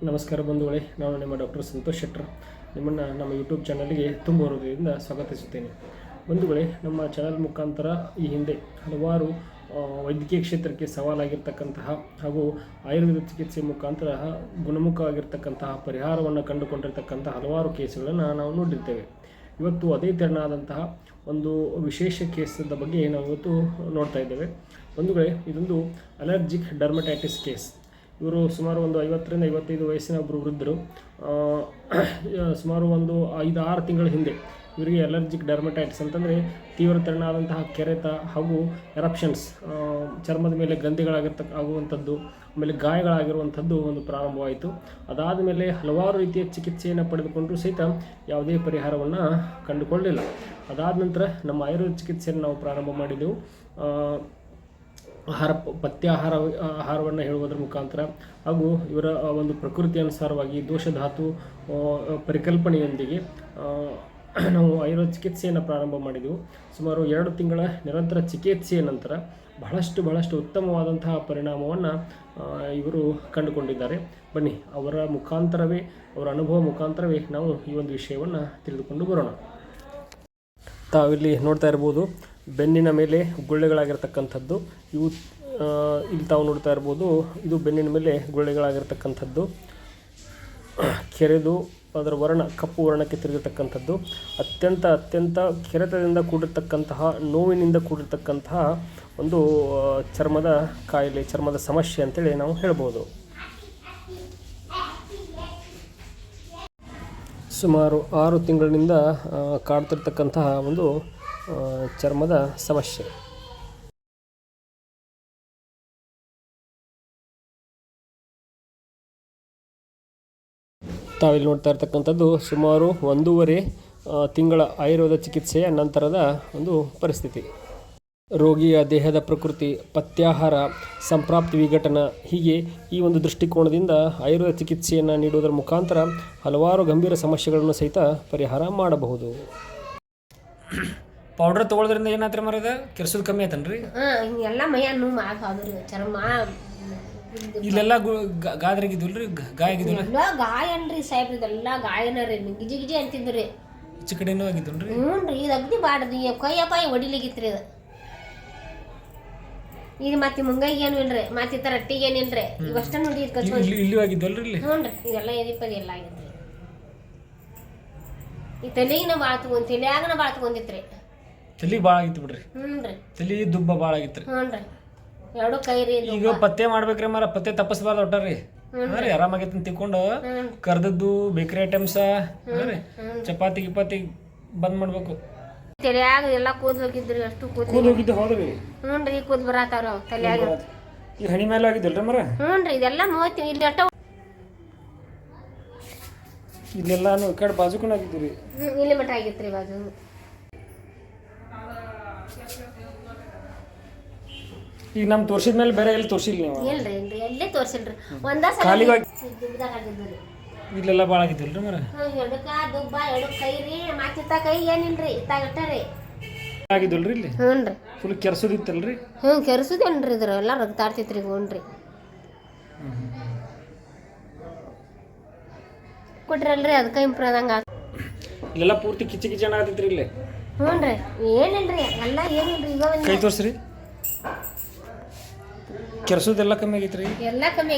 ನಮಸ್ಕಾರ ಬಂಧುಗಳೇ, ನಾನು ನಿಮ್ಮ ಡಾಕ್ಟರ್ ಸಂತೋಷ್ ಶೆಟ್ಟರ್ ನಿಮ್ಮನ್ನು ನಮ್ಮ ಯೂಟ್ಯೂಬ್ ಚಾನಲ್ಗೆ ತುಂಬ ಹೃದಯದಿಂದ ಸ್ವಾಗತಿಸುತ್ತೇನೆ. ಬಂಧುಗಳೇ, ನಮ್ಮ ಚಾನಲ್ ಮುಖಾಂತರ ಈ ಹಿಂದೆ ಹಲವಾರು ವೈದ್ಯಕೀಯ ಕ್ಷೇತ್ರಕ್ಕೆ ಸವಾಲಾಗಿರ್ತಕ್ಕಂತಹ ಹಾಗೂ ಆಯುರ್ವೇದ ಚಿಕಿತ್ಸೆ ಮುಖಾಂತರ ಗುಣಮುಖವಾಗಿರ್ತಕ್ಕಂತಹ ಪರಿಹಾರವನ್ನು ಕಂಡುಕೊಂಡಿರ್ತಕ್ಕಂಥ ಹಲವಾರು ಕೇಸುಗಳನ್ನು ನಾವು ನೋಡಿರ್ತೇವೆ. ಇವತ್ತು ಅದೇ ತೆರನಾದಂತಹ ಒಂದು ವಿಶೇಷ ಕೇಸದ ಬಗ್ಗೆ ನಾವು ಇವತ್ತು ನೋಡ್ತಾ ಇದ್ದೇವೆ. ಬಂಧುಗಳೇ, ಇದೊಂದು ಅಲರ್ಜಿಕ್ ಡರ್ಮಟೈಟಿಸ್ ಕೇಸ್. ಇವರು ಸುಮಾರು ಒಂದು 50-55 ವಯಸ್ಸಿನ ಒಬ್ಬರು ವೃದ್ಧರು. ಸುಮಾರು ಒಂದು 5-6 ತಿಂಗಳ ಹಿಂದೆ ಇವರಿಗೆ ಅಲರ್ಜಿಕ್ ಡರ್ಮಟೈಟಿಸ್ ಅಂತಂದರೆ ತೀವ್ರ ತೆರನಾದಂತಹ ಕೆರೆತ ಹಾಗೂ ಎರಪ್ಷನ್ಸ್, ಚರ್ಮದ ಮೇಲೆ ಆಗುವಂಥದ್ದು, ಆಮೇಲೆ ಗಾಯಗಳಾಗಿರುವಂಥದ್ದು ಒಂದು ಪ್ರಾರಂಭವಾಯಿತು. ಅದಾದ ಮೇಲೆ ಹಲವಾರು ರೀತಿಯ ಚಿಕಿತ್ಸೆಯನ್ನು ಪಡೆದುಕೊಂಡರೂ ಸಹಿತ ಯಾವುದೇ ಪರಿಹಾರವನ್ನು ಕಂಡುಕೊಳ್ಳಲಿಲ್ಲ. ಅದಾದ ನಂತರ ನಮ್ಮ ಆಯುರ್ವೇದ ಚಿಕಿತ್ಸೆಯನ್ನು ನಾವು ಪ್ರಾರಂಭ ಮಾಡಿದೆವು. ಆಹಾರವನ್ನು ಹೇಳುವುದರ ಮುಖಾಂತರ ಹಾಗೂ ಇವರ ಒಂದು ಪ್ರಕೃತಿ ಅನುಸಾರವಾಗಿ ದೋಷಧಾತು ಪರಿಕಲ್ಪನೆಯೊಂದಿಗೆ ನಾವು ಆಯುರ್ವೇದ ಚಿಕಿತ್ಸೆಯನ್ನು ಪ್ರಾರಂಭ ಮಾಡಿದೆವು. ಸುಮಾರು 2 ತಿಂಗಳ ನಿರಂತರ ಚಿಕಿತ್ಸೆಯ ನಂತರ ಬಹಳಷ್ಟು ಉತ್ತಮವಾದಂತಹ ಪರಿಣಾಮವನ್ನು ಇವರು ಕಂಡುಕೊಂಡಿದ್ದಾರೆ. ಬನ್ನಿ, ಅವರ ಅನುಭವ ಮುಖಾಂತರವೇ ನಾವು ಈ ಒಂದು ವಿಷಯವನ್ನು ತಿಳಿದುಕೊಂಡು ಬರೋಣ. ತಾವಿಲ್ಲಿ ನೋಡ್ತಾ ಇರ್ಬೋದು, ಬೆನ್ನಿನ ಮೇಲೆ ಗುಳ್ಳೆಗಳಾಗಿರ್ತಕ್ಕಂಥದ್ದು. ಇವು ಇಲ್ಲಿ ತಾವು ನೋಡ್ತಾ ಇರ್ಬೋದು, ಇದು ಬೆನ್ನಿನ ಮೇಲೆ ಗುಳ್ಳೆಗಳಾಗಿರ್ತಕ್ಕಂಥದ್ದು, ಕೆರೆದು ಅದರ ಕಪ್ಪು ವರ್ಣಕ್ಕೆ ತಿರುಗಿರ್ತಕ್ಕಂಥದ್ದು, ಅತ್ಯಂತ ಕೆರೆತದಿಂದ ಕೂಡಿರ್ತಕ್ಕಂತಹ, ನೋವಿನಿಂದ ಕೂಡಿರ್ತಕ್ಕಂತಹ ಒಂದು ಚರ್ಮದ ಕಾಯಿಲೆ, ಚರ್ಮದ ಸಮಸ್ಯೆ ಅಂತೇಳಿ ನಾವು ಹೇಳ್ಬೋದು. ಸುಮಾರು 6 ತಿಂಗಳಿನಿಂದ ಕಾಡ್ತಿರ್ತಕ್ಕಂತಹ ಒಂದು ಚರ್ಮದ ಸಮಸ್ಯೆ. ತಾವಿಲ್ಲಿ ನೋಡ್ತಾ ಇರ್ತಕ್ಕಂಥದ್ದು ಸುಮಾರು 1.5 ತಿಂಗಳ ಆಯುರ್ವೇದ ಚಿಕಿತ್ಸೆಯ ನಂತರದ ಒಂದು ಪರಿಸ್ಥಿತಿ. ರೋಗಿಯ ದೇಹದ ಪ್ರಕೃತಿ, ಪಥ್ಯಾಹಾರ, ಸಂಪ್ರಾಪ್ತಿ ವಿಘಟನ, ಹೀಗೆ ಈ ಒಂದು ದೃಷ್ಟಿಕೋನದಿಂದ ಆಯುರ್ವೇದ ಚಿಕಿತ್ಸೆಯನ್ನು ನೀಡುವುದರ ಮುಖಾಂತರ ಹಲವಾರು ಗಂಭೀರ ಸಮಸ್ಯೆಗಳನ್ನು ಸಹಿತ ಪರಿಹಾರ ಮಾಡಬಹುದು. ಪೌಡ್ರ್ ತೊಗೊಳೋದ್ರಿಂದ ಏನಾತ್ರಿ ಮರದ ಕೆರ್ಸೋದು ಕಮ್ಮಿ ಆಯ್ತನ್ರಿ? ಎಲ್ಲ ಮೈಯ ನೋವು ಆಗೋದ್ರಿ, ಚರ್ಮ ಇಲ್ಲೆಲ್ಲ ಗಾದ್ರಾಗಿದ್ದಿಲ್ರಿ, ಗಾಯ ಆಗಿದ್ದಿಲ್ಲ? ಎಲ್ಲ ಗಾಯ ಅನ್ರಿ ಸಾಹೇಬ್ರಿ, ಇದೆಲ್ಲ ಗಾಯನ ರೀ, ಗಿಜಿ ಅಂತಿದ್ರಿ. ಈಚೆ ಕಡೆನೂ ಆಗಿದ್ದನ್ರಿ? ಹ್ಞೂ ರೀ, ಇದು ಅಗ್ದಿ ಬಾಡ್ದು ಕೈಯಪ್ಪ ಹೊಡಿಲಿಗಿತ್ರಿ ಇದು. ಇದು ಮತ್ತೆ ಮುಂಗೈಗೆ ಏನು ಇಲ್ರಿ, ಮತ್ತೆ ಈ ಥರ ರಟ್ಟಿಗೆ ಏನಿಲ್ರಿ, ಇವಷ್ಟ ನೋಡಿ ಇಲ್ಲಿ ಆಗಿದ್ದಲ್ರಿ? ಇಲ್ಲಿ ಹ್ಞೂ ರೀ, ಇದೆಲ್ಲ ಎದಿಪ್ಪದ ಎಲ್ಲ ಆಗಿದ್ರಿ. ಈ ತಲೆಗಿನ ಭಾಳ ತಲೆಯಾಗನ ಭಾಳ ತಗೊಂಡಿತ್ರಿ. ತಲೆ ಭಾಳ ಆಗಿತ್ತು ಬಿಡ್ರಿ. ಹ್ಞೂ ರೀ, ತಲೆ ದುಬ್ಬ ಭಾಳ ಆಗಿತ್ತು. ಹ್ಞೂ ರೀ, 2 ಕೈ ರೀ. ಈಗ ಪತ್ತೆ ಮಾಡ್ಬೇಕ್ರಿ ಮರ, ಪತ್ತೆ ತಪ್ಪಿಸ್ಬಾರ್ದು ಒಟ್ಟಾರಿ. ರೀ ಆರಾಮಾಗೈತೆ ತಿಳ್ಕೊಂಡು ಕರ್ದದ್ದು ಬೇಕರಿ ಐಟಮ್ಸ, ಚಪಾತಿ ಗಿಪಾತಿ ಬಂದ್ ಮಾಡ್ಬೇಕು. ತಲೆಯಾಗ ಎಲ್ಲ ಕೂದಲು ಹೋಗಿದ್ರಿ, ಅಷ್ಟು ಕೂದಲು ಹೋಗಿದ್ದು ಹೋದ್ರಿ. ಹ್ಞೂ ರೀ, ಕೂದಲು ಬರತ್ತಾವ್ರಿ ಅವು ತಲೆಯಾಗ. ಈ ಹಣಿ ಮೇಲೆ ಆಗಿದ್ದಲ್ರಿ ಮರ? ಹ್ಞೂ ರೀ, ಇದೆಲ್ಲ ಮೂವತ್ತಿ ಇಲ್ಲಿ ಅಟ್ಟ ಇಲ್ಲೆಲ್ಲಾನು ಈ ಕಡೆ ಬಾಜುಕೊಂಡು ಆಗಿದ್ದು ರೀ. ಇಲ್ಲಿ ಮಟ್ಟ ಆಗಿತ್ರಿ ಬಾಜು. ಈಗ ನಮ್ ತೋರ್ಸಿದ ಮೇಲೆ ಬೇರೆ ಎಲ್ಲಿ ತೋರ್ಸಿಲ್ಲ ನೀವು? ಇಲ್ರಿ ಎಲ್ಲೇ ತೋರ್ಸಿಲ್ರಿ, ಒಂದ ಇಲ್ಲೆಲ್ಲ ಭಾಳ ಆಗಿದ್ದಿಲ್ರಿ ಮರ? ಎಡಕ ದುಬ್ಬ 2 ಕೈ ರೀ, ಮತ್ತೆ ಕೈ ಏನಿಲ್ರಿ, ಇತ್ತಾಗಟ್ಟರಿ ಆಗಿದ್ದಲ್ರಿ ಇಲ್ಲಿ? ಹ್ಞೂ ರೀ, ಫುಲ್ ಕೆರ್ಸೋದಿತ್ತಲ್ರಿ? ಹ್ಞೂ ಕೆರ್ಸುದೇನ್ರಿ, ಇದ್ರ ಎಲ್ಲ ರಕ್ತಾಡ್ತಿತ್ರಿ. ಹ್ಞೂ ರೀ, ಕೊಟ್ರಲ್ರಿ, ಅದಕ್ಕೆ ಇಂಪ್ರೂವ್ ಆದಂಗ. ಇಲ್ಲೆಲ್ಲ ಪೂರ್ತಿ ಕಿಚ್ಚ ಆಗತ್ತಿತ್ರಿ ಇಲ್ಲಿ? ಹ್ಞೂ ರೀ, ಏನಿಲ್ರಿ, ಎಲ್ಲ ಏನಿಲ್ರಿ. ಈಗ ಕೈ ತೋರ್ಸ್ರಿ, ಕೆರ್ಸೋದೆಲ್ಲ ಕಮ್ಮಿ ಆಗೈತ್ರಿ? ಎಲ್ಲ ಕಮ್ಮಿ.